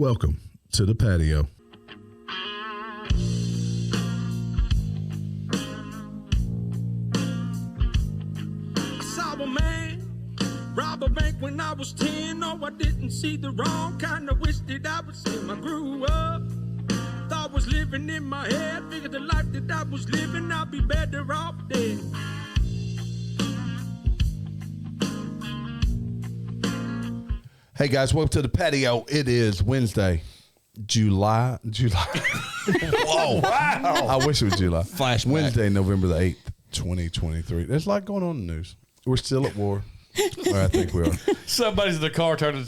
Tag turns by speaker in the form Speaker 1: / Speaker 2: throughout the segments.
Speaker 1: Welcome to the patio.
Speaker 2: I saw a man rob a bank when I was 10. No, I didn't see the wrong kind. I wish that I would see him. I grew up, thought was living in my head. Figured the life that I was living, I'd be better off dead.
Speaker 1: Hey guys, welcome to the patio. It is Wednesday, July. Whoa. Wow. I wish it was July.
Speaker 3: Flashback.
Speaker 1: Wednesday, November the 8th, 2023. There's a lot going on in the news. We're still at war. Or I think we are.
Speaker 3: Somebody's in the car turning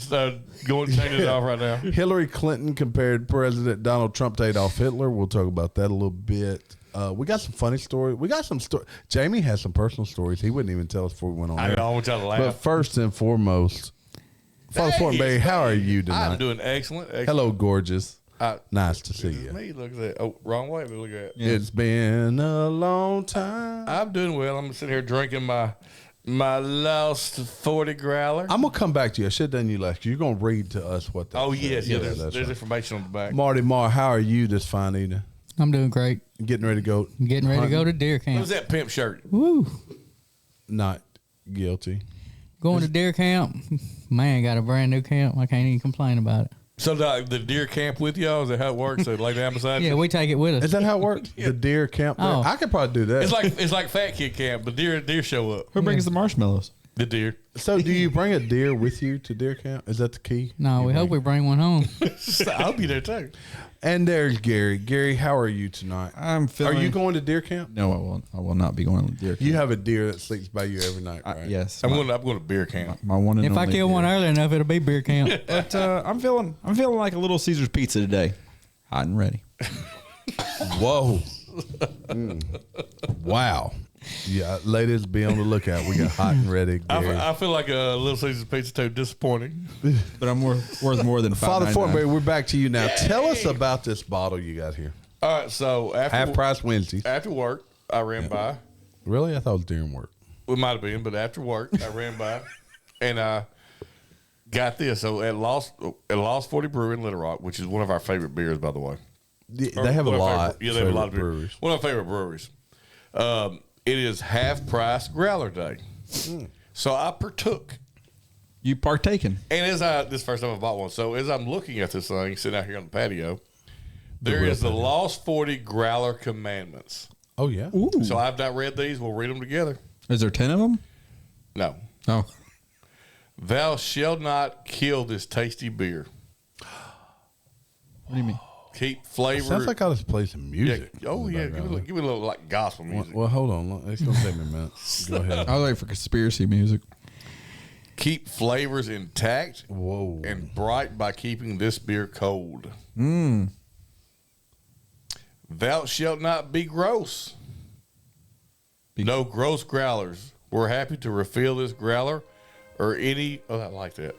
Speaker 3: going to change it off right now.
Speaker 1: Hillary Clinton compared President Donald Trump to Adolf Hitler. We'll talk about that a little bit. We got some funny stories. We got some stories. Jamie has some personal stories. He wouldn't even tell us before we went on
Speaker 3: I
Speaker 1: air.
Speaker 3: know, I want y'all to laugh.
Speaker 1: But first and foremost, Father Fortenberry, how are you tonight?
Speaker 3: I'm doing excellent.
Speaker 1: Hello, gorgeous. Nice to see you.
Speaker 3: Me, look at that. Oh, wrong way. Look at that.
Speaker 1: It's been a long time.
Speaker 3: I'm doing well. I'm sitting here drinking my lost 40 growler.
Speaker 1: I'm going to come back to you. I should have done you last. You're going to read to us what that
Speaker 3: Oh,
Speaker 1: says.
Speaker 3: yes. Yeah,
Speaker 1: that's
Speaker 3: there's
Speaker 1: right.
Speaker 3: information on the back.
Speaker 1: Marty Marr, how are you this fine evening?
Speaker 4: I'm doing great.
Speaker 1: Getting ready to go?
Speaker 4: Getting ready to go to deer
Speaker 3: What
Speaker 4: camp.
Speaker 3: was that pimp shirt?
Speaker 4: Woo!
Speaker 1: Not guilty.
Speaker 4: Going to deer camp. Man, got a brand new camp. I can't even complain about it.
Speaker 3: So the deer camp with y'all? Is that how it works? They lay down beside
Speaker 4: Yeah,
Speaker 3: you?
Speaker 4: we take it with
Speaker 1: Is
Speaker 4: us.
Speaker 1: that how it works? The deer camp there?
Speaker 4: Oh.
Speaker 1: I could probably do that.
Speaker 3: It's like Fat Kid Camp. The deer show up.
Speaker 5: Who brings the marshmallows?
Speaker 3: The deer.
Speaker 1: So do you bring a deer with you to deer camp? Is that the key?
Speaker 4: No, we hope we bring one home.
Speaker 3: I'll be there too.
Speaker 1: And there's Gary. Gary, how are you tonight?
Speaker 5: I'm feeling.
Speaker 1: Are you going to deer camp?
Speaker 5: No, I won't. I will not be going to deer camp.
Speaker 1: You have a deer that sleeps by you every night, right?
Speaker 5: Yes.
Speaker 3: I'm going to beer camp.
Speaker 5: My one and
Speaker 4: If I
Speaker 5: only
Speaker 4: kill
Speaker 5: deer.
Speaker 4: one early enough, it'll be beer camp.
Speaker 5: But I'm feeling like a little Caesar's pizza today, hot and ready.
Speaker 1: Whoa. Wow. Yeah, ladies, be on the lookout. We got hot and ready. Gary.
Speaker 3: I feel like a Little Caesar's Pizza too disappointing.
Speaker 5: But I'm worth more than
Speaker 1: Father
Speaker 5: $5.99.
Speaker 1: Fortenberry, we're back to you now. Tell us about this bottle you got here.
Speaker 3: All right, so
Speaker 1: Half price Wednesdays.
Speaker 3: after work, I ran by.
Speaker 1: Really? I thought it was during work.
Speaker 3: It might have been, but after work, I ran by and I got this. So at Lost 40 Brewing in Little Rock, which is one of our favorite beers, by the way.
Speaker 1: They have a
Speaker 3: One of our
Speaker 1: lot.
Speaker 3: favorite- Yeah, they have a lot of
Speaker 1: favorite
Speaker 3: breweries. One of our favorite breweries. It is half price growler day. So I partook.
Speaker 5: You partaken?
Speaker 3: And this is the first time I bought one. So as I'm looking at this thing, sitting out here on the patio, there
Speaker 1: real
Speaker 3: is the
Speaker 1: patio.
Speaker 3: Lost 40 Growler Commandments.
Speaker 1: Oh, yeah?
Speaker 5: Ooh.
Speaker 3: So I've not read these. We'll read them together.
Speaker 5: Is there 10 of them?
Speaker 3: No.
Speaker 5: Oh.
Speaker 3: Thou shalt not kill this tasty beer.
Speaker 5: What do you mean?
Speaker 3: Keep flavor.
Speaker 1: Sounds like I was playing some music.
Speaker 3: Oh,
Speaker 1: in the
Speaker 3: yeah.
Speaker 1: background.
Speaker 3: Give it a little like gospel music.
Speaker 1: Well, hold on. It's going to take me a minute. Go ahead.
Speaker 5: I was waiting for conspiracy music.
Speaker 3: Keep flavors intact
Speaker 1: Whoa.
Speaker 3: and bright by keeping this beer cold. Thou shalt not be gross. No gross growlers. We're happy to refill this growler or any. Oh, I like that.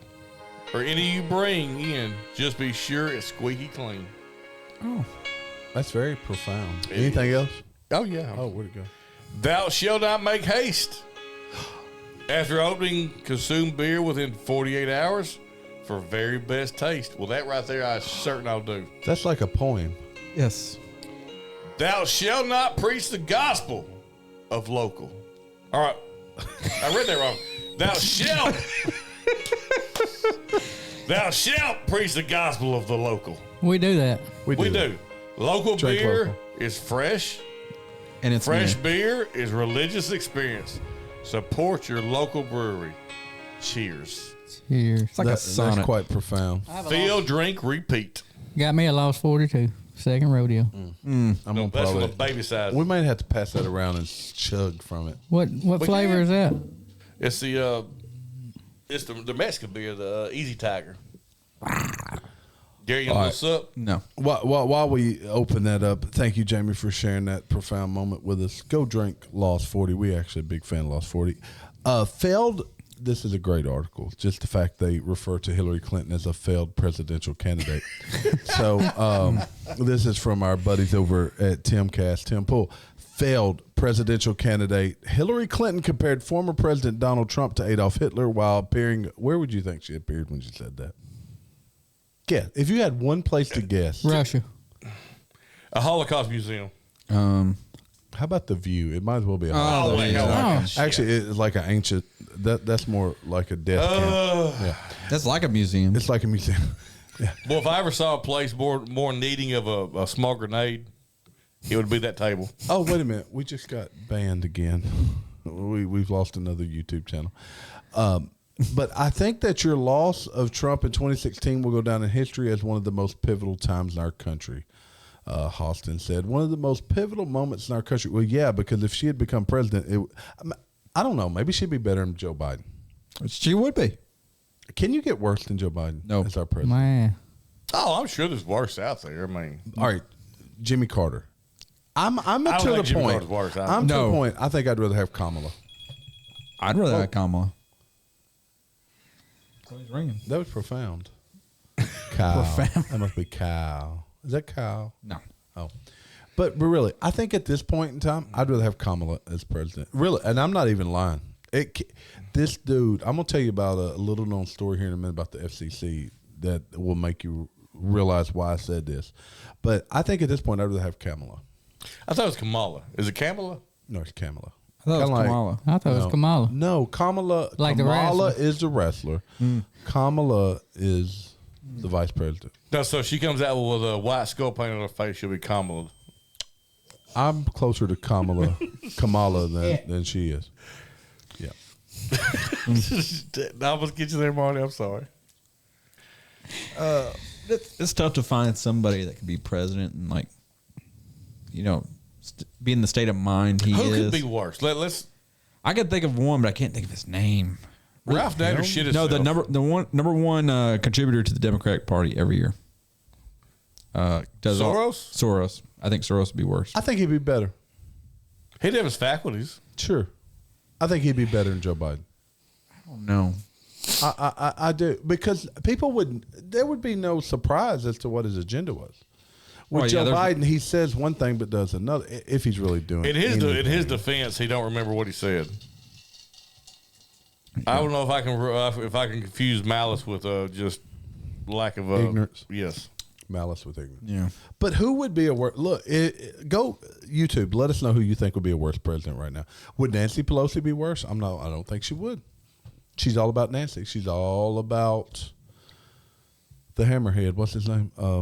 Speaker 3: Or any you bring in. Just be sure it's squeaky clean.
Speaker 5: Oh.
Speaker 1: That's very profound.
Speaker 3: It
Speaker 1: Anything
Speaker 3: is.
Speaker 1: else?
Speaker 3: Oh, yeah.
Speaker 1: Oh, where'd it go?
Speaker 3: Thou shalt not make haste. After opening, consume beer within 48 hours for very best taste. Well, that right there, I'm certain I'll do.
Speaker 1: That's like a poem.
Speaker 5: Yes.
Speaker 3: Thou shalt not preach the gospel of local. All right. I read that wrong. Thou shalt preach the gospel of the local.
Speaker 4: We do that.
Speaker 1: We
Speaker 3: Do. Local
Speaker 1: Drink
Speaker 3: beer
Speaker 1: local.
Speaker 3: is fresh.
Speaker 5: And it's
Speaker 3: Fresh
Speaker 5: me.
Speaker 3: beer is religious experience. Support your local brewery. Cheers.
Speaker 4: Cheers.
Speaker 5: It's like a
Speaker 1: That's
Speaker 5: sonnet.
Speaker 1: quite profound.
Speaker 3: Fill, drink, repeat.
Speaker 4: Got me a Lost 42. Second rodeo.
Speaker 1: I'm
Speaker 3: No,
Speaker 1: gonna
Speaker 3: that's from
Speaker 1: probably.
Speaker 3: the baby size.
Speaker 1: We might have to pass that around and chug from it.
Speaker 4: What flavor
Speaker 3: can.
Speaker 4: is that?
Speaker 3: It's the Mexican beer, the Easy Tiger. Gary, you know
Speaker 1: All
Speaker 3: what's up?
Speaker 5: No.
Speaker 1: While we open that up, thank you, Jamie, for sharing that profound moment with us. Go drink Lost 40. We actually a big fan of Lost 40. Failed. This is a great article. Just the fact they refer to Hillary Clinton as a failed presidential candidate. So this is from our buddies over at Timcast. Tim Pool. Failed presidential candidate Hillary Clinton compared former President Donald Trump to Adolf Hitler while appearing. Where would you think she appeared when she said that? Guess. If you had one place to guess.
Speaker 4: Russia.
Speaker 3: A Holocaust museum.
Speaker 1: How about the View? It might as well be a
Speaker 3: Oh,
Speaker 1: Holocaust.
Speaker 3: hell,
Speaker 4: Oh.
Speaker 1: Actually, it's like an ancient. That's more like a death camp. Yeah,
Speaker 5: That's like a museum.
Speaker 1: it's like a museum.
Speaker 3: Well, if I ever saw a place more needing of a small grenade, it would be that table.
Speaker 1: Oh, wait a minute. We just got banned again. We've lost another YouTube channel. But I think that your loss of Trump in 2016 will go down in history as one of the most pivotal times in our country. Austin said, one of the most pivotal moments in our country. Well, yeah, because if she had become president, I don't know. Maybe she'd be better than Joe Biden.
Speaker 5: She would be.
Speaker 1: Can you get worse than Joe Biden
Speaker 5: No.
Speaker 1: as our president?
Speaker 4: Man.
Speaker 3: Oh, I'm sure there's worse out there. I mean,
Speaker 1: All right, Jimmy Carter. I'm
Speaker 3: I don't
Speaker 1: to the
Speaker 3: think Jimmy
Speaker 1: point.
Speaker 3: Carter's worse.
Speaker 1: I'm to
Speaker 5: No.
Speaker 1: the point. I think I'd rather have Kamala.
Speaker 5: I'd rather have Kamala. Oh, he's ringing.
Speaker 1: That was profound. Cow.
Speaker 5: Profound.
Speaker 1: That must be cow. Is that cow?
Speaker 5: No.
Speaker 1: Oh. But really, I think at this point in time, I'd rather have Kamala as president. Really, and I'm not even lying. This dude, I'm going to tell you about a little known story here in a minute about the FCC that will make you realize why I said this. But I think at this point, I'd rather have Kamala.
Speaker 3: I thought it was Kamala. Is it Kamala?
Speaker 1: No, it's Kamala.
Speaker 5: I thought it was
Speaker 1: Kinda like-
Speaker 5: Kamala.
Speaker 4: I thought it was Kamala.
Speaker 1: No, Kamala.
Speaker 4: Like the
Speaker 1: Kamala
Speaker 4: wrestler.
Speaker 1: is the wrestler. Kamala is the vice president.
Speaker 3: No, so she comes out with a white skull paint on her face. She'll be Kamala.
Speaker 1: I'm closer to Kamala than she is. Yeah.
Speaker 3: I almost get you there, Marty. I'm sorry.
Speaker 5: It's tough to find somebody that could be president and be in the state of mind he
Speaker 3: Who
Speaker 5: is.
Speaker 3: could be worse? Let's.
Speaker 5: I could think of one, but I can't think of his name.
Speaker 3: Ralph Nader shit
Speaker 5: No,
Speaker 3: himself.
Speaker 5: the number one contributor to the Democratic Party every year.
Speaker 3: Soros?
Speaker 5: Soros. I think Soros would be worse.
Speaker 1: I think he'd be better.
Speaker 3: He'd have his faculties.
Speaker 1: Sure. I think he'd be better than Joe Biden.
Speaker 5: Oh no.
Speaker 1: I do. Because there would be no surprise as to what his agenda was. With
Speaker 5: Well,
Speaker 1: Joe
Speaker 5: yeah,
Speaker 1: Biden, he says one thing but does another, if he's really doing
Speaker 3: In his
Speaker 1: anything.
Speaker 3: defense, he don't remember what he said. I don't know if I can confuse malice with just lack of
Speaker 1: Ignorance.
Speaker 3: Yes.
Speaker 1: Malice with ignorance.
Speaker 5: Yeah.
Speaker 1: But who would be a worse? Look, go YouTube. Let us know who you think would be a worse president right now. Would Nancy Pelosi be worse? I don't think she would. She's all about Nancy. She's all about the hammerhead. What's his name?
Speaker 3: Her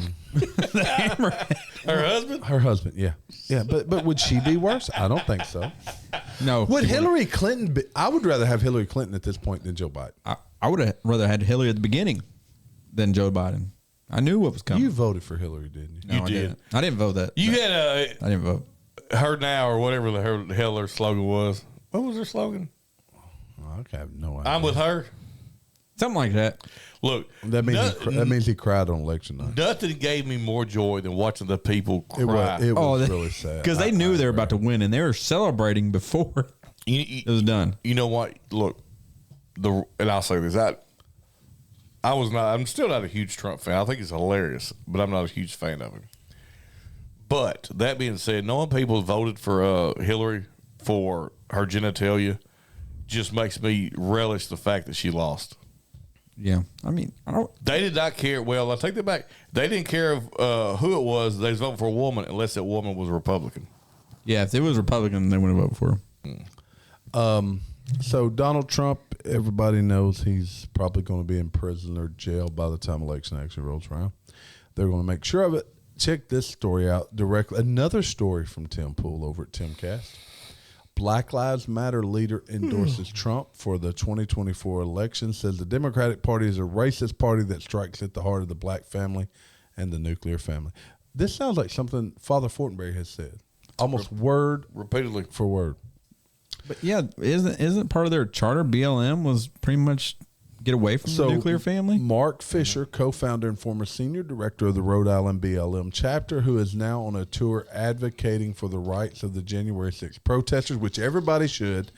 Speaker 3: husband?
Speaker 1: Her husband. Yeah, yeah. But would she be worse? I don't think so.
Speaker 5: No.
Speaker 1: Would
Speaker 5: she wouldn't.
Speaker 1: Hillary Clinton be? I would rather have Hillary Clinton at this point than Joe Biden.
Speaker 5: I would have rather had Hillary at the beginning than Joe Biden. I knew what was coming.
Speaker 1: You voted for Hillary, didn't you?
Speaker 5: No,
Speaker 3: You
Speaker 5: I
Speaker 3: did.
Speaker 5: didn't. I didn't vote that.
Speaker 3: You had
Speaker 5: I didn't vote.
Speaker 3: her now or whatever the hell her slogan was. What was her slogan?
Speaker 1: Oh, I have no idea.
Speaker 3: I'm with her.
Speaker 5: Something like that.
Speaker 3: Look,
Speaker 1: That means he cried on election night.
Speaker 3: nothing gave me more joy than watching the people
Speaker 1: It
Speaker 3: cry.
Speaker 1: was really sad
Speaker 5: Because they knew they were about to win and they were celebrating before it was done.
Speaker 3: You know what? Look, and I'll say this: I'm still not a huge Trump fan. I think he's hilarious, but I'm not a huge fan of him. But that being said, knowing people voted for Hillary for her genitalia just makes me relish the fact that she lost.
Speaker 5: Yeah. I mean, I don't.
Speaker 3: They did not care. Well, I take that back. They didn't care of who it was. They was voting for a woman unless that woman was a Republican.
Speaker 5: Yeah, if it was Republican, they wouldn't vote for him.
Speaker 1: So Donald Trump, everybody knows he's probably going to be in prison or jail by the time election actually rolls around. They're going to make sure of it. Check this story out directly. Another story from Tim Pool over at Timcast. Black Lives Matter leader endorses Trump for the 2024 election, says the Democratic Party is a racist party that strikes at the heart of the black family and the nuclear family. This sounds like something Father Fortenberry has said, almost word
Speaker 3: Repeatedly.
Speaker 1: for word.
Speaker 5: But yeah, isn't part of their charter BLM was pretty much get away from the nuclear family?
Speaker 1: Mark Fisher, co-founder and former senior director of the Rhode Island BLM chapter, who is now on a tour advocating for the rights of the January 6th protesters, which everybody should.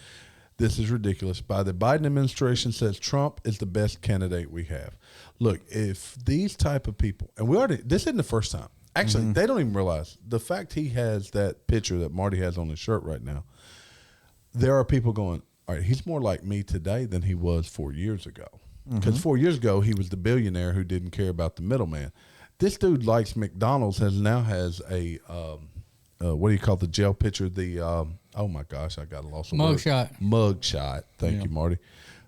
Speaker 1: This is ridiculous. By the Biden administration says Trump is the best candidate we have. Look, if these type of people, and this isn't the first time. Actually, they don't even realize the fact he has that picture that Marty has on his shirt right now. There are people going, all right, he's more like me today than he was 4 years ago. Because 4 years ago, he was the billionaire who didn't care about the middleman. This dude likes McDonald's, now has a, what do you call the gel pitcher? The, oh my gosh, I got lost.
Speaker 4: Mug shot.
Speaker 1: Mug shot. Thank you, Marty.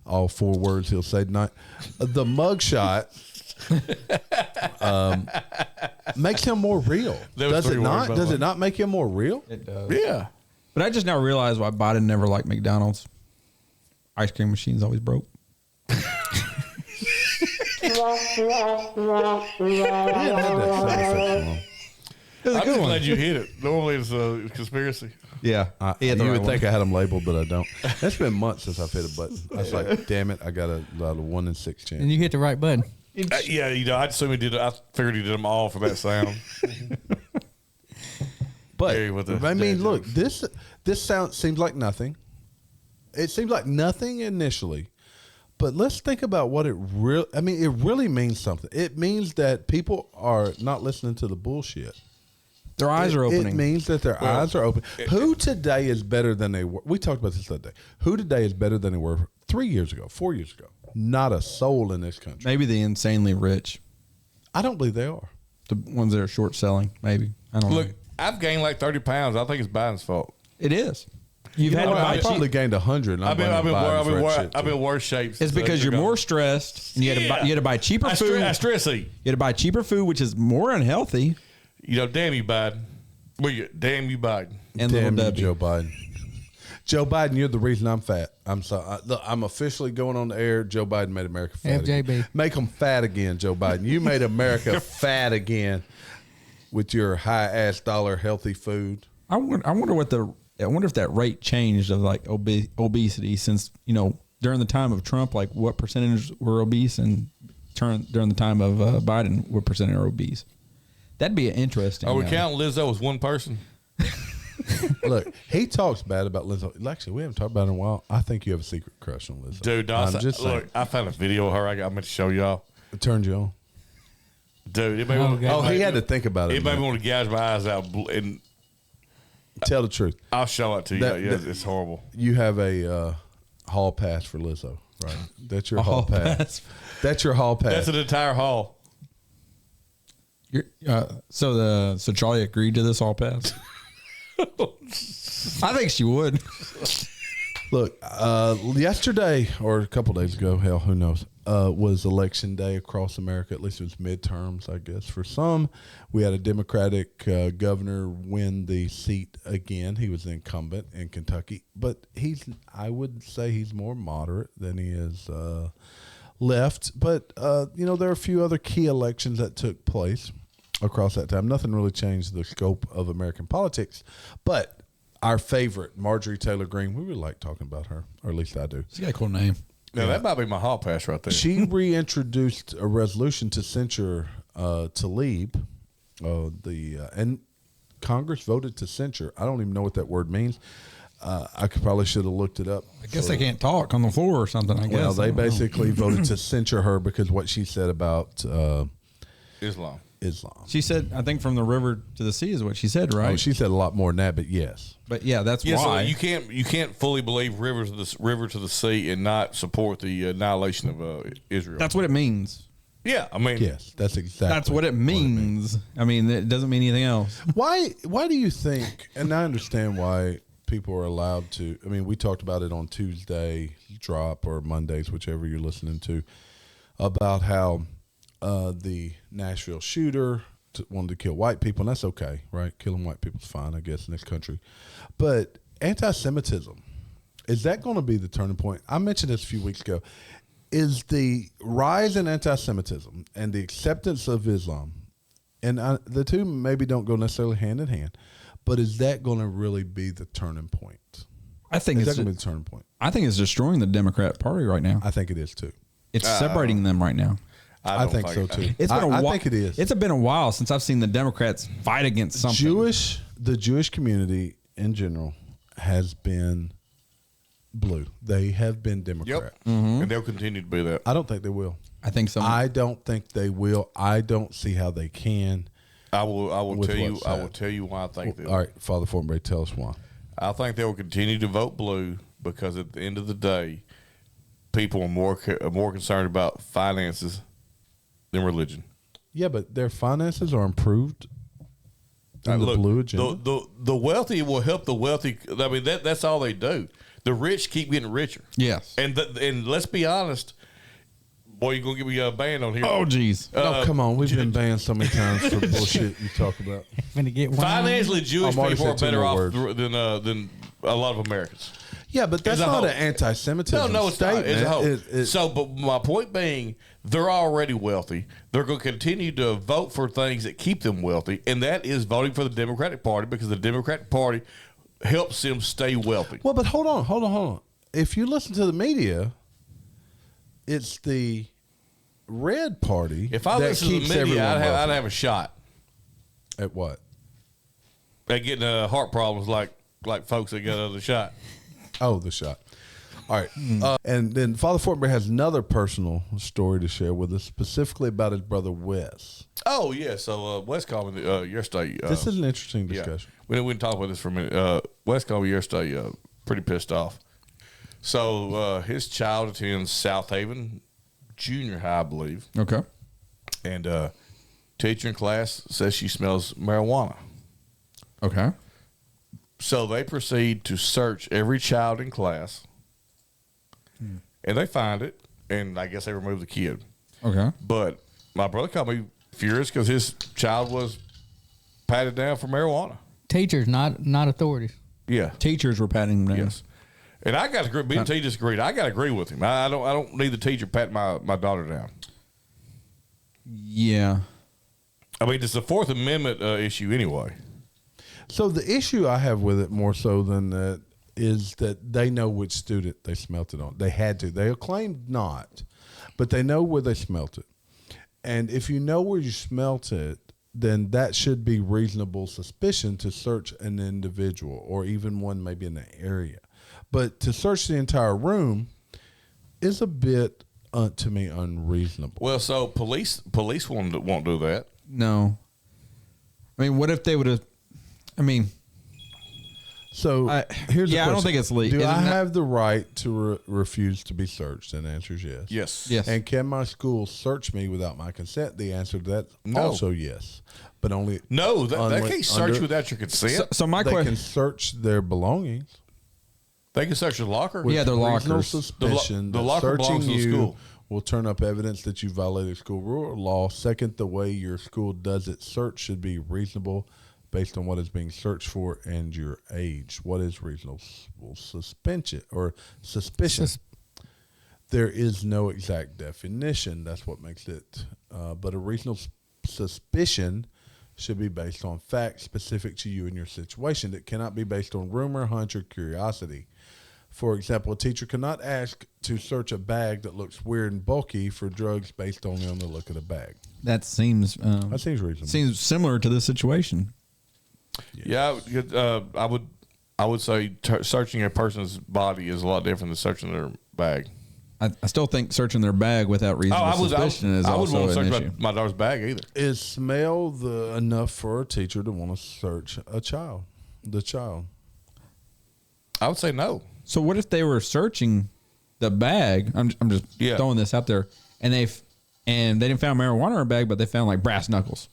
Speaker 1: All 4 words he'll say tonight. The mug shot makes him more real. Does it not? Does it not make him more real?
Speaker 5: It does.
Speaker 3: Yeah.
Speaker 5: But I just now realized why Biden never liked McDonald's. Ice cream machines always broke.
Speaker 3: I'm just glad you hit it. Normally it's a conspiracy.
Speaker 5: Yeah.
Speaker 1: You would think I had them labeled, but I don't. It's been months since I've hit a button. I was like, damn it, I got a 1 in 6 chance.
Speaker 4: And you hit the right button.
Speaker 3: Yeah, I assume he did. I figured he did them all for that sound.
Speaker 1: But I mean, look, this seems like nothing. It seems like nothing initially, but let's think about what it really. I mean, it really means something. It means that people are not listening to the bullshit.
Speaker 5: Their eyes are opening.
Speaker 1: It means that their eyes are open. Who today is better than they were? We talked about this the other day. Who today is better than they were 3 years ago, 4 years ago? Not a soul in this country.
Speaker 5: Maybe the insanely rich.
Speaker 1: I don't believe they are.
Speaker 5: The ones that are short selling, maybe. I don't know.
Speaker 3: Look, I've gained like 30 pounds. I think it's Biden's fault.
Speaker 5: It is. You've
Speaker 1: You
Speaker 5: had
Speaker 1: know
Speaker 5: to
Speaker 1: what?
Speaker 5: buy
Speaker 1: I probably
Speaker 5: cheap.
Speaker 1: gained 100.
Speaker 3: I've been worse shape.
Speaker 5: It's because you're more stressed and you had to buy cheaper food.
Speaker 3: I stress eat.
Speaker 5: You had to buy cheaper food, which is more unhealthy.
Speaker 3: You know, damn you, Biden. Damn you, Biden.
Speaker 5: And
Speaker 1: Damn
Speaker 5: little
Speaker 1: you,
Speaker 5: W.
Speaker 1: Joe Biden. Joe Biden, you're the reason I'm fat. I'm sorry. Look, I'm officially going on the air. Joe Biden made America fat.
Speaker 4: FJB.
Speaker 1: Again. Make them fat again, Joe Biden. You made America fat again with your high-ass dollar healthy food.
Speaker 5: I wonder if that rate changed of like obesity since, during the time of Trump, like what percentage were obese, and during the time of Biden, what percentage are obese? That'd be interesting.
Speaker 3: Are we counting Lizzo as one person?
Speaker 1: Look, he talks bad about Lizzo. Actually, we haven't talked about it in a while. I think you have a secret crush on Lizzo.
Speaker 3: Dude, I found a video of her I meant to show y'all.
Speaker 1: It turned you on.
Speaker 3: Dude, it made me,
Speaker 1: He had to think about it.
Speaker 3: It made me want to gouge my eyes out. And
Speaker 1: tell the truth.
Speaker 3: I'll show it to you. It's horrible.
Speaker 1: You have a hall pass for Lizzo, right? That's your hall pass. That's your hall pass.
Speaker 3: That's an entire hall.
Speaker 5: So Charlie agreed to this all pass. I think she would.
Speaker 1: Look, yesterday or a couple days ago, hell, who knows, was election day across America. At least it was midterms, I guess. For some, we had a Democratic governor win the seat again. He was the incumbent in Kentucky, but I would say he's more moderate than he is left. But, there are a few other key elections that took place across that time. Nothing really changed the scope of American politics, but our favorite, Marjorie Taylor Greene, we really like talking about her, or at least I do.
Speaker 5: She's got a cool name.
Speaker 3: Now, that might be my hall pass right there.
Speaker 1: She reintroduced a resolution to censure Tlaib, and Congress voted to censure. I don't even know what that word means. I probably should have looked it up.
Speaker 5: I guess they can't talk on the floor or something, I guess.
Speaker 1: Well, they basically voted to censure her because what she said about
Speaker 3: Islam.
Speaker 5: She said, I think from the river to the sea is what she said, right?
Speaker 1: Oh, she said a lot more than that, but yes.
Speaker 5: But yeah, that's
Speaker 3: Yeah,
Speaker 5: why.
Speaker 3: so you can't fully believe river to the sea and not support the annihilation of Israel.
Speaker 5: That's what it means.
Speaker 3: Yeah, I mean,
Speaker 1: Yes, that's exactly
Speaker 5: That's what it means. I mean, it doesn't mean anything else.
Speaker 1: Why do you think, and I understand why people are allowed to, I mean, we talked about it on Tuesday drop or Mondays, whichever you're listening to, about how the Nashville shooter wanted to kill white people, and that's okay, right? Killing white people is fine, I guess, in this country. But anti-Semitism, is that going to be the turning point? I mentioned this a few weeks ago. Is the rise in anti-Semitism and the acceptance of Islam, and the two maybe don't go necessarily hand in hand, but is that going to really be the turning point?
Speaker 5: I think
Speaker 1: Is
Speaker 5: it's
Speaker 1: that going to be the turning point?
Speaker 5: I think it's destroying the Democrat Party right now.
Speaker 1: I think it is too.
Speaker 5: It's separating them right now.
Speaker 3: I don't
Speaker 1: think so too.
Speaker 5: It's been a while.
Speaker 1: I think it is.
Speaker 5: It's been a while since I've seen the Democrats fight against something.
Speaker 1: The Jewish community in general has been blue. They have been Democrat.
Speaker 3: Yep, and they'll continue to be that.
Speaker 1: I don't think they will.
Speaker 5: I think so.
Speaker 1: I don't think they will. I don't see how they can.
Speaker 3: I will
Speaker 1: With
Speaker 3: tell you.
Speaker 1: what's
Speaker 3: I
Speaker 1: said.
Speaker 3: will tell you why I think that.
Speaker 1: All right, Father Fortenberry, tell us why.
Speaker 3: I think they will continue to vote blue because at the end of the day, people are more concerned about finances than religion.
Speaker 1: Yeah, but their finances are improved in the
Speaker 3: Look,
Speaker 1: blue agenda.
Speaker 3: the wealthy will help the wealthy. I mean, that's all they do. The rich keep getting richer.
Speaker 5: Yes.
Speaker 3: And let's be honest, boy, you're gonna give me a ban on here.
Speaker 5: Oh, geez.
Speaker 1: Oh, come on. We've been banned so many times for bullshit you talk about.
Speaker 4: Finna get one.
Speaker 3: Financially, Jewish
Speaker 1: Marty
Speaker 3: people are
Speaker 1: said two
Speaker 3: better
Speaker 1: more
Speaker 3: off
Speaker 1: words.
Speaker 3: than a lot of Americans.
Speaker 1: Yeah, but that's
Speaker 3: As a
Speaker 1: not
Speaker 3: whole.
Speaker 1: an anti-Semitism
Speaker 3: No, it's not.
Speaker 1: statement.
Speaker 3: As a whole.
Speaker 1: It-
Speaker 3: So, but my point being, they're already wealthy. They're going to continue to vote for things that keep them wealthy, and that is voting for the Democratic Party because the Democratic Party helps them stay wealthy.
Speaker 1: Well, but hold on. If you listen to the media, it's the red party
Speaker 3: If I
Speaker 1: that
Speaker 3: listen to
Speaker 1: keeps
Speaker 3: the media,
Speaker 1: everyone
Speaker 3: I'd
Speaker 1: wealthy.
Speaker 3: have a shot
Speaker 1: At what?
Speaker 3: at getting heart problems like folks that got the shot.
Speaker 1: Oh, the shot. All right. And then Father Fortenberry has another personal story to share with us, specifically about his brother Wes.
Speaker 3: Oh, yeah. So Wes called me yesterday.
Speaker 1: This is an interesting
Speaker 3: Yeah.
Speaker 1: discussion.
Speaker 3: We didn't talk about this for a minute. Wes called me yesterday, pretty pissed off. So his child attends South Haven Junior High, I believe.
Speaker 5: Okay.
Speaker 3: And teacher in class says she smells marijuana.
Speaker 5: Okay.
Speaker 3: So they proceed to search every child in class. And they find it. And I guess they remove the kid.
Speaker 5: Okay.
Speaker 3: But my brother called me furious because his child was patted down for marijuana.
Speaker 4: Teachers, not authorities.
Speaker 3: Yeah.
Speaker 5: Teachers were patting them down.
Speaker 3: Yes. And I got to agree. Me and T disagreed. I got to agree with him. I don't need the teacher patting my daughter down.
Speaker 5: Yeah.
Speaker 3: I mean, it's a Fourth Amendment issue anyway.
Speaker 1: So the issue I have with it more so than that is that they know which student they smelt it on. They had to. They claimed not, but they know where they smelt it. And if you know where you smelt it, then that should be reasonable suspicion to search an individual or even one maybe in the area. But to search the entire room is a bit, to me, unreasonable.
Speaker 3: Well, so police won't do that.
Speaker 5: No. I mean, what if they would have? I mean,
Speaker 1: So here's the
Speaker 5: yeah, I
Speaker 1: question.
Speaker 5: don't think it's legal.
Speaker 1: Do
Speaker 5: Is it
Speaker 1: I
Speaker 5: not-
Speaker 1: have the right to refuse to be searched? And the answer is yes.
Speaker 3: Yes.
Speaker 5: Yes.
Speaker 1: And can my school search me without my consent? The answer to that
Speaker 3: No.
Speaker 1: also yes, but only
Speaker 3: No, they
Speaker 1: Unli-
Speaker 3: can't search
Speaker 1: under-
Speaker 3: without your consent.
Speaker 5: So my
Speaker 1: they
Speaker 5: question.
Speaker 1: can search their belongings.
Speaker 3: They can search your locker.
Speaker 5: Yeah, their
Speaker 1: Reasonable
Speaker 5: lockers.
Speaker 1: suspicion
Speaker 3: The
Speaker 1: that
Speaker 3: locker
Speaker 1: searching
Speaker 3: belongs to the
Speaker 1: you
Speaker 3: school.
Speaker 1: will turn up evidence that you violated school rule or law. Second, the way your school does its search should be reasonable based on what is being searched for and your age. What is reasonable suspension or suspicion? There is no exact definition. That's what makes it. But a reasonable suspicion should be based on facts specific to you and your situation. It cannot be based on rumor, hunch, or curiosity. For example, a teacher cannot ask to search a bag that looks weird and bulky for drugs based only on the look of the bag.
Speaker 5: That seems
Speaker 1: That seems reasonable.
Speaker 5: seems similar to this situation.
Speaker 3: Yeah, I would say searching a person's body is a lot different than searching their bag.
Speaker 5: I still think searching their bag without reasonable suspicion is
Speaker 3: I would
Speaker 5: also
Speaker 3: want to
Speaker 5: an
Speaker 3: search
Speaker 5: issue.
Speaker 3: my daughter's bag either.
Speaker 1: Is smell enough for a teacher to want to search the child?
Speaker 3: I would say no.
Speaker 5: So what if they were searching the bag? I'm just
Speaker 3: Yeah.
Speaker 5: throwing this out there, and they didn't find marijuana in her bag, but they found like brass knuckles.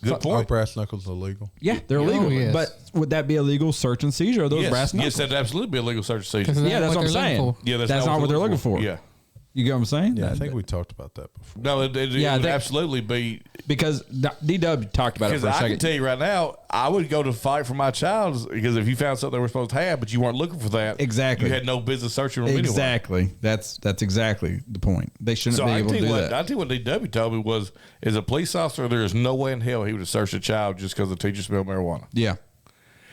Speaker 3: Good
Speaker 1: Are
Speaker 3: point.
Speaker 1: brass knuckles illegal?
Speaker 5: Yeah, they're illegal.
Speaker 4: yes.
Speaker 5: But would that be a legal search and seizure of those brass
Speaker 3: Yes,
Speaker 5: knuckles?
Speaker 3: that'd absolutely be a legal search and seizure.
Speaker 4: Because
Speaker 5: Yeah, that's what I'm saying.
Speaker 3: Yeah,
Speaker 5: that's not what they're looking for.
Speaker 3: Yeah.
Speaker 5: You get what I'm saying?
Speaker 1: Yeah, I think we talked about that before.
Speaker 3: No, it
Speaker 5: Yeah,
Speaker 3: would
Speaker 5: they-
Speaker 3: absolutely be.
Speaker 5: because D-Dub talked about it
Speaker 3: Because
Speaker 5: for a
Speaker 3: I can
Speaker 5: second.
Speaker 3: tell you right now, I would go to fight for my child because if you found something they were supposed to have, but you weren't looking for that,
Speaker 5: Exactly.
Speaker 3: you had no business searching them
Speaker 5: Exactly. That's exactly the point. They shouldn't
Speaker 3: So
Speaker 5: be
Speaker 3: I
Speaker 5: able
Speaker 3: tell
Speaker 5: to
Speaker 3: you
Speaker 5: do
Speaker 3: what,
Speaker 5: that.
Speaker 3: I tell you what DW told me was, as a police officer, there is no way in hell he would have searched a child just because the teacher smelled marijuana.
Speaker 5: Yeah.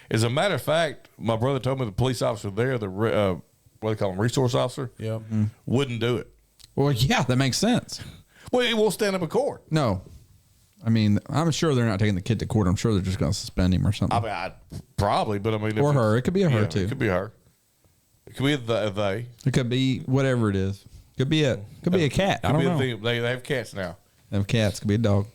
Speaker 3: As a matter of fact, my brother told me the police officer there, the what do they call him, resource officer,
Speaker 1: Yeah.
Speaker 3: wouldn't do it.
Speaker 5: Well, yeah, that makes sense.
Speaker 3: Well, he won't stand up in court.
Speaker 5: No. I mean, I'm sure they're not taking the kid to court. I'm sure they're just going to suspend him or something.
Speaker 3: I mean, probably, but I mean, if
Speaker 5: Or
Speaker 3: it's-
Speaker 5: her. It could be a her, too.
Speaker 3: It could be her. It could be a they.
Speaker 5: It could be whatever it is. Could be a cat. I
Speaker 3: Could
Speaker 5: don't
Speaker 3: be a
Speaker 5: know.
Speaker 3: thing. They have cats now.
Speaker 5: They have cats. Could be a dog.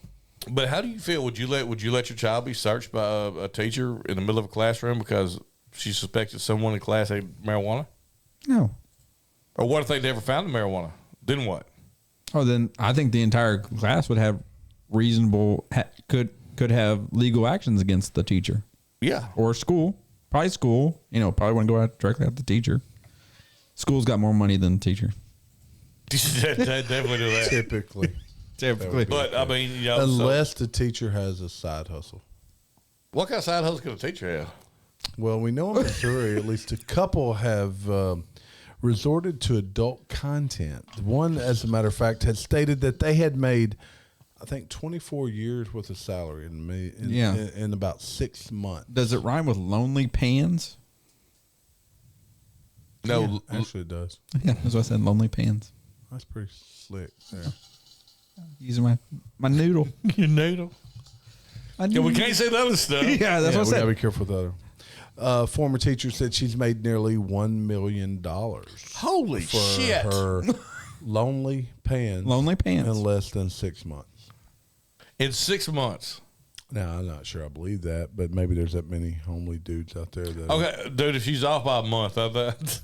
Speaker 3: But how do you feel? Would you let your child be searched by a teacher in the middle of a classroom because she suspected someone in class had marijuana?
Speaker 5: No.
Speaker 3: Or what if they never found the marijuana? Then what?
Speaker 5: Oh, then I think the entire class would have reasonable could have legal actions against the teacher.
Speaker 3: Yeah.
Speaker 5: Or school. Probably school. Probably wouldn't go out directly at the teacher. School's got more money than the teacher.
Speaker 3: Definitely do that.
Speaker 1: Typically.
Speaker 3: But I mean,
Speaker 1: unless the teacher has a side hustle.
Speaker 3: What kind of side hustle can a teacher have?
Speaker 1: Well, we know in Missouri, at least a couple have resorted to adult content. One, as a matter of fact, had stated that they had made, I think, 24 years worth of salary in about 6 months.
Speaker 5: Does it rhyme with lonely pans?
Speaker 3: No,
Speaker 1: Yeah, actually it does.
Speaker 5: Yeah, that's what I said. Lonely pans.
Speaker 1: That's pretty slick there.
Speaker 5: Using my noodle.
Speaker 3: Your noodle. Yeah, we can't say the other stuff.
Speaker 5: Yeah, that's what I
Speaker 1: we
Speaker 5: said.
Speaker 1: gotta be careful with the other. Former teacher said she's made nearly $1 million.
Speaker 3: Holy
Speaker 1: for
Speaker 3: shit.
Speaker 1: her lonely pans.
Speaker 5: Lonely pans.
Speaker 1: In less than 6 months.
Speaker 3: In 6 months.
Speaker 1: Now, I'm not sure I believe that, but maybe there's that many homely dudes out there that.
Speaker 3: Okay, dude, if she's off by a month, I bet.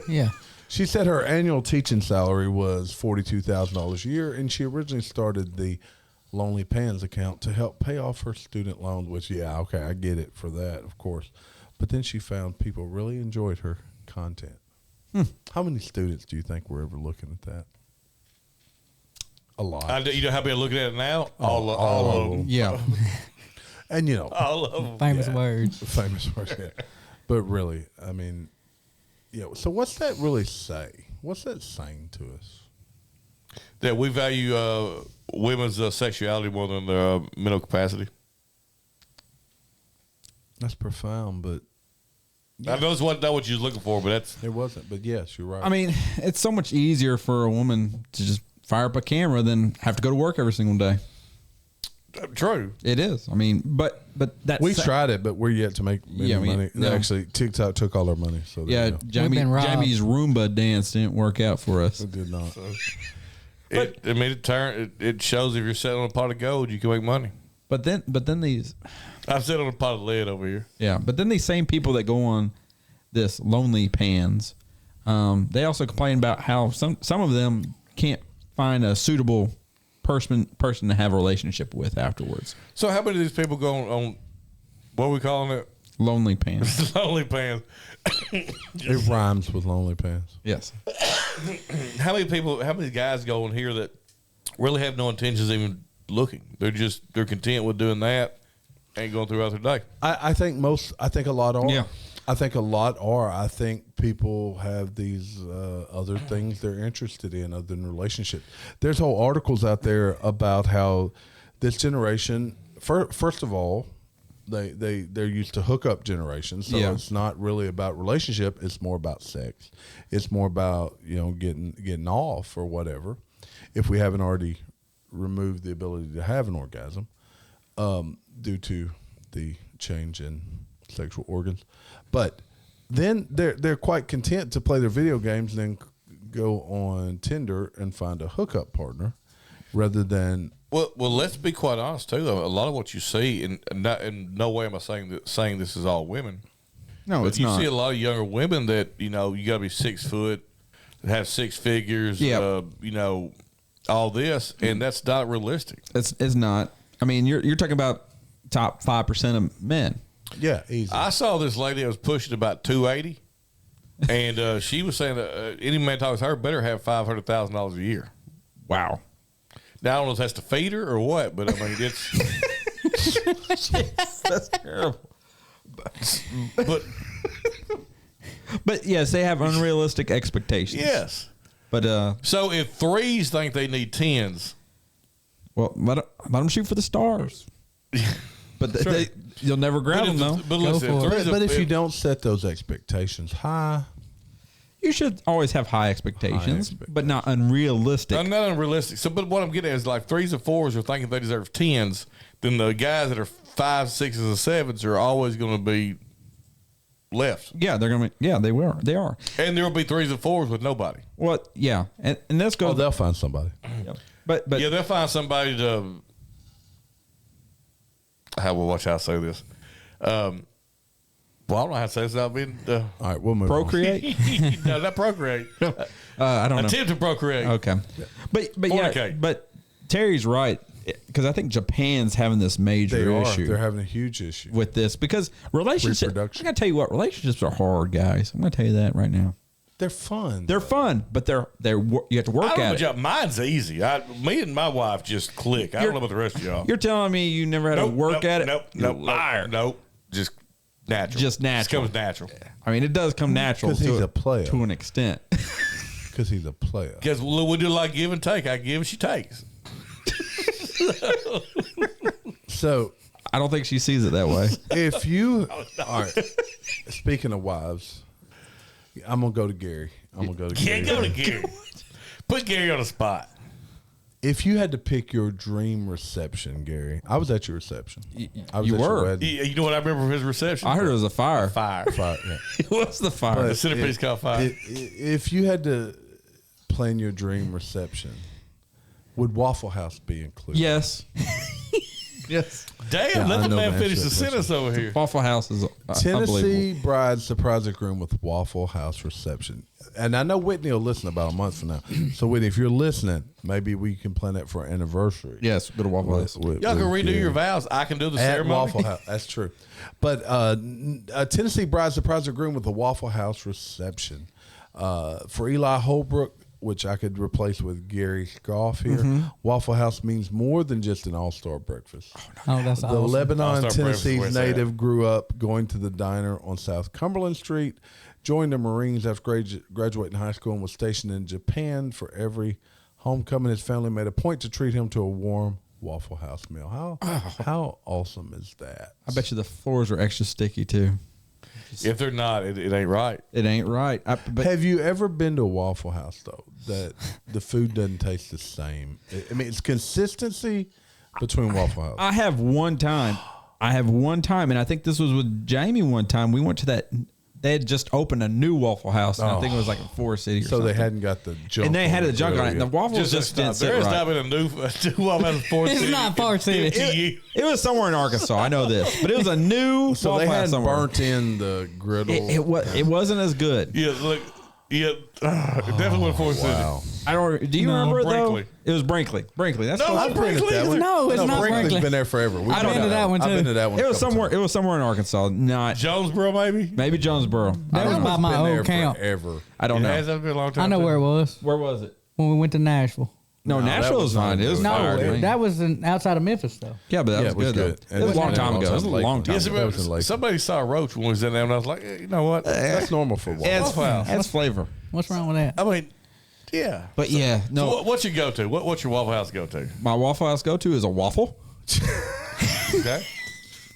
Speaker 4: Yeah.
Speaker 1: She said her annual teaching salary was $42,000 a year, and she originally started the Lonely Pans account to help pay off her student loans, which, yeah, okay, I get it for that, of course. But then she found people really enjoyed her content. How many students do you think were ever looking at that? A lot.
Speaker 3: You know how many are looking at it now? All of them.
Speaker 5: Yeah.
Speaker 1: And,
Speaker 3: All of them.
Speaker 4: Famous words.
Speaker 1: famous words, yeah. But really, I mean, yeah. So what's that really say? What's that saying to us?
Speaker 3: That we value women's sexuality more than their mental capacity.
Speaker 1: That's profound, but
Speaker 3: I know it's not what you're looking for, but that's
Speaker 1: it wasn't. But yes, you're right.
Speaker 5: I mean, it's so much easier for a woman to just fire up a camera than have to go to work every single day.
Speaker 3: true.
Speaker 5: It is. I mean, but that's
Speaker 1: we tried it, but we're yet to make any money.
Speaker 5: no.
Speaker 1: Actually, TikTok took all our money. So there
Speaker 5: Yeah,
Speaker 1: you go.
Speaker 4: been robbed.
Speaker 5: Jamie's Roomba dance didn't work out for us.
Speaker 1: It did not.
Speaker 3: It shows if you're sitting on a pot of gold, you can make money.
Speaker 5: But then these,
Speaker 3: I'm sitting on a pot of lead over here.
Speaker 5: yeah. But then these same people that go on this Lonely Pans, they also complain about how some of them can't find a suitable person to have a relationship with afterwards.
Speaker 3: So how many of these people go on what are we calling it?
Speaker 5: Lonely Pans.
Speaker 3: Lonely Pans.
Speaker 1: It rhymes with Lonely Pants.
Speaker 5: Yes.
Speaker 3: How many guys go on here that really have no intentions of even looking? They're content with doing that and going throughout their day.
Speaker 1: I think a lot are.
Speaker 5: Yeah.
Speaker 1: I think a lot are. I think people have these other things they're interested in other than relationships. There's whole articles out there about how this generation, first of all, they're used to hookup generation, so
Speaker 5: Yeah.
Speaker 1: it's not really about relationship. It's more about sex. It's more about getting off or whatever. If we haven't already removed the ability to have an orgasm due to the change in sexual organs, but then they're quite content to play their video games and then go on Tinder and find a hookup partner rather than.
Speaker 3: Well, let's be quite honest too. Though a lot of what you see, and in no way am I saying this is all women.
Speaker 5: No,
Speaker 3: but
Speaker 5: it's
Speaker 3: you
Speaker 5: not.
Speaker 3: see a lot of younger women that you got to be 6 foot, have 6 figures.
Speaker 5: Yeah.
Speaker 3: All this, and that's not realistic.
Speaker 5: It's not. I mean, you're talking about top 5% of men.
Speaker 1: Yeah, easy.
Speaker 3: I saw this lady that was pushing about 280, and she was saying that any man talks to her better have $500,000 a year.
Speaker 5: Wow.
Speaker 3: Now I don't know if that's to feed her or what, but I mean it's
Speaker 5: That's terrible.
Speaker 3: but
Speaker 5: yes, they have unrealistic expectations.
Speaker 3: yes.
Speaker 5: But
Speaker 3: So if threes think they need 10s,
Speaker 5: well, let them shoot for the stars. But you'll never grab them though.
Speaker 3: But listen,
Speaker 4: for it.
Speaker 3: threes
Speaker 1: but if you don't set those expectations high,
Speaker 5: You should always have high expectations, but not unrealistic.
Speaker 3: I'm not unrealistic. So, but what I'm getting at is like 3s and 4s are thinking they deserve 10s. Then the guys that are 5s, 6s, and 7s are always going to be left.
Speaker 5: Yeah, they're gonna. Yeah, they will. They are.
Speaker 3: And there will be 3s and 4s with nobody.
Speaker 5: Well, yeah, and this goes.
Speaker 1: they'll find somebody.
Speaker 5: But
Speaker 3: Yeah, they'll find somebody to. How will watch how I say this. Well, I don't know how to say this without being.
Speaker 1: All right, we'll move on.
Speaker 5: Procreate?
Speaker 3: No, not procreate.
Speaker 5: I don't know.
Speaker 3: Attempt to procreate.
Speaker 5: Okay, but yeah,
Speaker 3: Fornicate.
Speaker 5: but Terry's right because I think Japan's having this major
Speaker 1: They are.
Speaker 5: issue.
Speaker 1: They're having a huge issue.
Speaker 5: with this because relationships. I'm
Speaker 1: Reproduction.
Speaker 5: gonna tell you what, relationships are hard, guys. I'm gonna tell you that right now.
Speaker 1: They're fun.
Speaker 5: They're fun, but they're you have to
Speaker 3: I
Speaker 5: work
Speaker 3: don't know
Speaker 5: at
Speaker 3: about
Speaker 5: it.
Speaker 3: y'all. Mine's easy. Me and my wife just click. I don't know about the rest of y'all.
Speaker 5: You're telling me you never had to work at it?
Speaker 3: Nope.
Speaker 5: You're
Speaker 3: Nope.
Speaker 5: a liar.
Speaker 3: Nope. Just natural.
Speaker 5: Just natural.
Speaker 3: Just comes natural.
Speaker 5: I mean, it does come natural
Speaker 1: 'Cause he's a player.
Speaker 5: to an extent.
Speaker 1: Because he's a player.
Speaker 3: Because we do like give and take. I give, she takes.
Speaker 1: So
Speaker 5: I don't think she sees it that way.
Speaker 1: if you all right, speaking of wives, I'm gonna go to Gary.
Speaker 3: Can't go to Gary. Put Gary on the spot.
Speaker 1: If you had to pick your dream reception, Gary, I was at your reception. I was
Speaker 5: you
Speaker 1: at your
Speaker 5: were.
Speaker 1: wedding.
Speaker 3: You know what I remember from his reception?
Speaker 5: I heard it was a fire.
Speaker 3: Fire.
Speaker 1: Fire, yeah.
Speaker 5: It was the fire.
Speaker 3: The centerpiece called fire.
Speaker 1: If you had to plan your dream reception, would Waffle House be included?
Speaker 5: Yes. Yes.
Speaker 3: Damn,
Speaker 1: Yeah,
Speaker 3: let
Speaker 1: I
Speaker 3: the
Speaker 1: know
Speaker 3: man
Speaker 1: the
Speaker 3: finish
Speaker 1: answer
Speaker 3: the
Speaker 1: to that
Speaker 3: sentence over here.
Speaker 5: Waffle House is
Speaker 1: Tennessee
Speaker 5: unbelievable.
Speaker 1: bride surprise room with Waffle House reception. And I know Whitney will listen about a month from now. So, Whitney, if you're listening, maybe we can plan that for our anniversary.
Speaker 5: Yes, go to Waffle House.
Speaker 3: Y'all can redo your vows. I can do the
Speaker 1: At
Speaker 3: ceremony.
Speaker 1: Waffle House. That's true. But a Tennessee bride surprise room with a Waffle House reception. For Eli Holbrook, which I could replace with Gary Goff here, Waffle House means more than just an all-star breakfast.
Speaker 4: Oh, that's
Speaker 1: The
Speaker 4: awesome.
Speaker 1: Lebanon,
Speaker 3: All-Star breakfast,
Speaker 1: Tennessee's
Speaker 3: where's that?
Speaker 1: native grew up going to the diner on South Cumberland Street, joined the Marines after graduating high school, and was stationed in Japan. For every homecoming, his family made a point to treat him to a warm Waffle House meal. How awesome is that?
Speaker 5: I bet you the floors are extra sticky too.
Speaker 3: If they're not, it ain't right.
Speaker 5: It ain't right. But
Speaker 1: Have you ever been to a Waffle House, though, that the food doesn't taste the same? I mean, it's consistency between Waffle House.
Speaker 5: I have one time. And I think this was with Jamie one time. We went to that. They had just opened a new Waffle House, and I think it was like in Forest City or
Speaker 1: So
Speaker 5: something.
Speaker 1: they hadn't got the junk.
Speaker 5: and they had the junk on it. And the waffles just didn't sit
Speaker 3: There has
Speaker 5: right.
Speaker 3: not been a new Waffle House in Forest
Speaker 4: It's
Speaker 3: City
Speaker 4: not Forest City.
Speaker 3: 50 years.
Speaker 5: It was somewhere in Arkansas. I know this, but it was a new
Speaker 1: So
Speaker 5: Waffle
Speaker 1: they
Speaker 5: House
Speaker 1: hadn't
Speaker 5: somewhere.
Speaker 1: burnt in the griddle.
Speaker 5: It wasn't as good.
Speaker 3: Yeah, look. Yeah, it definitely went Forest
Speaker 1: Wow.
Speaker 5: I don't. Do you
Speaker 4: No,
Speaker 5: remember it
Speaker 3: Brinkley.
Speaker 5: though? It was Brinkley. That's
Speaker 3: No,
Speaker 5: what
Speaker 3: I'm Brinkley.
Speaker 4: No, it's not
Speaker 1: Brinkley's
Speaker 4: Brinkley.
Speaker 1: been there forever. We've
Speaker 5: I don't
Speaker 1: been
Speaker 5: know.
Speaker 4: that one,
Speaker 1: I've
Speaker 4: too.
Speaker 1: been to that one.
Speaker 5: It was
Speaker 1: a couple
Speaker 5: somewhere.
Speaker 1: times.
Speaker 5: It was somewhere in Arkansas. Not
Speaker 3: Jonesboro, maybe?
Speaker 5: maybe Jonesboro.
Speaker 4: That was by my
Speaker 1: Been there
Speaker 4: old camp.
Speaker 1: forever.
Speaker 5: I don't
Speaker 3: It
Speaker 5: know.
Speaker 3: has been a long time.
Speaker 4: I know where it was
Speaker 5: Where was it?
Speaker 4: when we went to Nashville.
Speaker 5: No,
Speaker 1: No, that
Speaker 5: Nashville
Speaker 1: was
Speaker 5: was fine.
Speaker 1: not
Speaker 5: It was
Speaker 1: good.
Speaker 4: No,
Speaker 5: fire. to me.
Speaker 4: that was outside of Memphis, though.
Speaker 5: Yeah, but that
Speaker 1: Yeah,
Speaker 5: was
Speaker 1: it was
Speaker 5: good.
Speaker 1: good.
Speaker 5: Though. It was a long time ago. It was a long time
Speaker 3: Yes,
Speaker 5: ago.
Speaker 1: That was in Lakeland.
Speaker 3: somebody saw a roach when we was in there, and I was like, you know what?
Speaker 1: That's normal for Waffle
Speaker 5: Adds,
Speaker 1: House.
Speaker 3: Waffle House.
Speaker 5: adds flavor.
Speaker 4: What's wrong with that?
Speaker 3: I mean, yeah.
Speaker 5: But yeah, no.
Speaker 3: So what's your go-to? What's your Waffle House go-to?
Speaker 5: My Waffle House go-to is a waffle.
Speaker 3: Okay.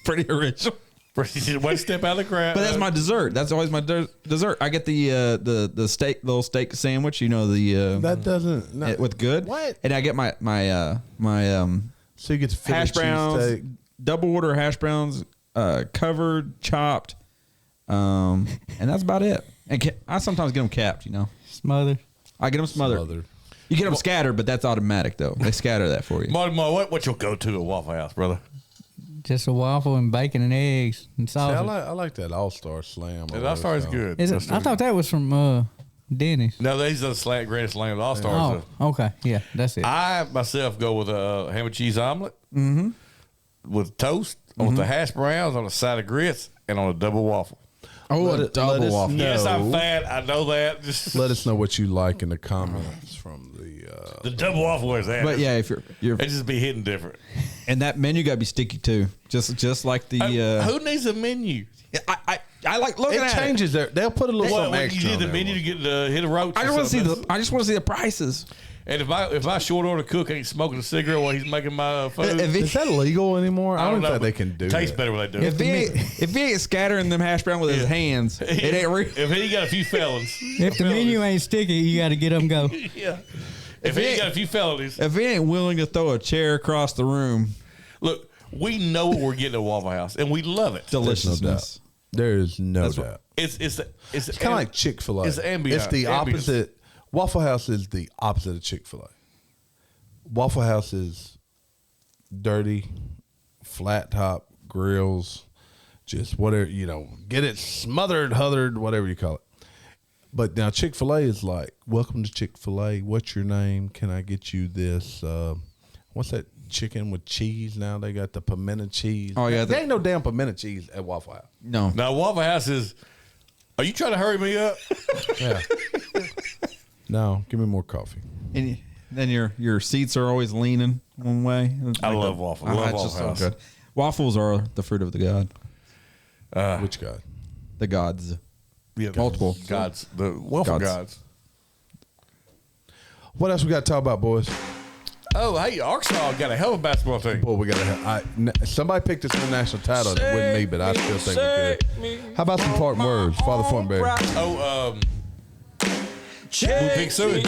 Speaker 5: Pretty original.
Speaker 3: One step out of the crowd.
Speaker 5: But that's my dessert. That's always my dessert. I get the steak, little steak sandwich. You know the
Speaker 1: That doesn't. No.
Speaker 5: with good.
Speaker 1: What?
Speaker 5: And I get my
Speaker 1: So you get to Philly
Speaker 5: hash browns,
Speaker 1: cheesesteak.
Speaker 5: double order hash browns, covered, chopped, and that's about it. And I sometimes get them capped. You know,
Speaker 4: Smothered.
Speaker 5: I get them smothered. You get them scattered, but that's automatic though. They scatter that for you.
Speaker 3: Marty, what's your go-to at Waffle House, brother?
Speaker 4: Just a waffle and bacon and eggs and
Speaker 1: See, I
Speaker 4: sausage.
Speaker 1: like that All-Star Slam.
Speaker 3: The All-Star is good.
Speaker 4: Is it? I thought that was from Denny's.
Speaker 3: No, these are the Grand Slam All-Stars.
Speaker 4: Oh, okay. Yeah, that's it.
Speaker 3: I myself go with a ham and cheese omelet with toast, with the hash browns, on a side of grits, and on a double waffle.
Speaker 5: Oh,
Speaker 1: Let
Speaker 5: a
Speaker 1: us
Speaker 5: double waffle.
Speaker 1: know.
Speaker 3: Yes, I'm fat. I know that. Just
Speaker 1: Let us know what you like in the comments from the.
Speaker 3: the double waffle is that.
Speaker 5: But yeah, if you're
Speaker 3: It just be hitting different.
Speaker 5: and that menu got to be sticky too, just like the.
Speaker 3: Who needs a menu?
Speaker 5: I like looking
Speaker 1: It
Speaker 5: at
Speaker 1: changes there. They'll put a little
Speaker 3: What,
Speaker 1: something
Speaker 3: when you
Speaker 1: extra.
Speaker 3: need
Speaker 1: on
Speaker 3: the
Speaker 1: there.
Speaker 3: menu to get hit a roach?
Speaker 5: I
Speaker 3: or
Speaker 5: just want to see
Speaker 3: something.
Speaker 5: I just want to see the prices.
Speaker 3: And if my short order cook ain't smoking a cigarette while he's making my food,
Speaker 5: If
Speaker 1: Is that legal anymore? I don't
Speaker 3: know,
Speaker 1: think they
Speaker 3: but
Speaker 1: can do
Speaker 3: tastes
Speaker 1: that.
Speaker 3: better when they do
Speaker 5: If
Speaker 3: it.
Speaker 5: he ain't scattering them hash brown with his hands, it ain't real.
Speaker 3: If he got a few felons,
Speaker 4: if the menu ain't sticky, you got to get them go.
Speaker 3: yeah. If he ain't got a few felonies,
Speaker 5: If he ain't willing to throw a chair across the room,
Speaker 3: look, we know what we're getting at Waffle House, and we love it.
Speaker 5: deliciousness.
Speaker 1: There is no doubt.
Speaker 3: It's
Speaker 1: It's kind of like Chick-fil-A.
Speaker 3: It's ambient.
Speaker 1: It's the opposite. Waffle House is the opposite of Chick-fil-A. Waffle House is dirty, flat top grills. just whatever, get it smothered, huthered, whatever you call it. But now Chick-fil-A is like, welcome to Chick-fil-A. What's your name? Can I get you this? What's that chicken with cheese now? They got the pimento cheese.
Speaker 5: Oh, yeah.
Speaker 1: There ain't no damn pimento cheese at Waffle House.
Speaker 5: No.
Speaker 3: Now, Waffle House is, are you trying to hurry me up?
Speaker 1: Yeah. No, give me more coffee.
Speaker 5: And then your seats are always leaning one way.
Speaker 3: I love waffles. I love
Speaker 5: it's
Speaker 3: Waffle
Speaker 5: just so
Speaker 3: House.
Speaker 5: good. Waffles are the fruit of the god.
Speaker 1: Which guy?
Speaker 5: The gods.
Speaker 3: Yeah,
Speaker 5: Multiple.
Speaker 3: gods. The waffle
Speaker 5: Gods.
Speaker 3: gods.
Speaker 1: What else we got to talk about, boys?
Speaker 3: Oh, hey, Arkansas got a hell of a basketball team.
Speaker 1: Boy, we got to somebody picked this national title. It wasn't me, but I still think we could. How about some parting words? Father Fortenberry.
Speaker 3: Oh, we picked Suey.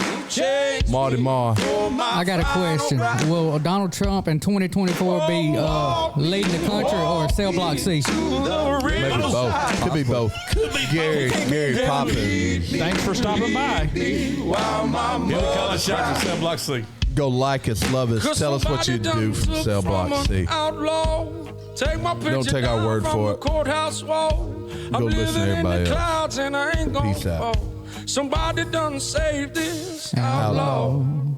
Speaker 1: Marty Ma.
Speaker 4: I got a question. Will Donald Trump in 2024 be leading the country or cell block C?
Speaker 1: Maybe both. Could be both. Gary Poppins.
Speaker 5: Thanks for stopping by.
Speaker 3: He'll call a shot from Cell Block C.
Speaker 1: Go like us, love us. Tell us what you do from Cell Block C. Don't take our word for it. Go listen to everybody else. Peace out.
Speaker 2: Somebody done saved this
Speaker 1: Outlaw.
Speaker 2: outlaw.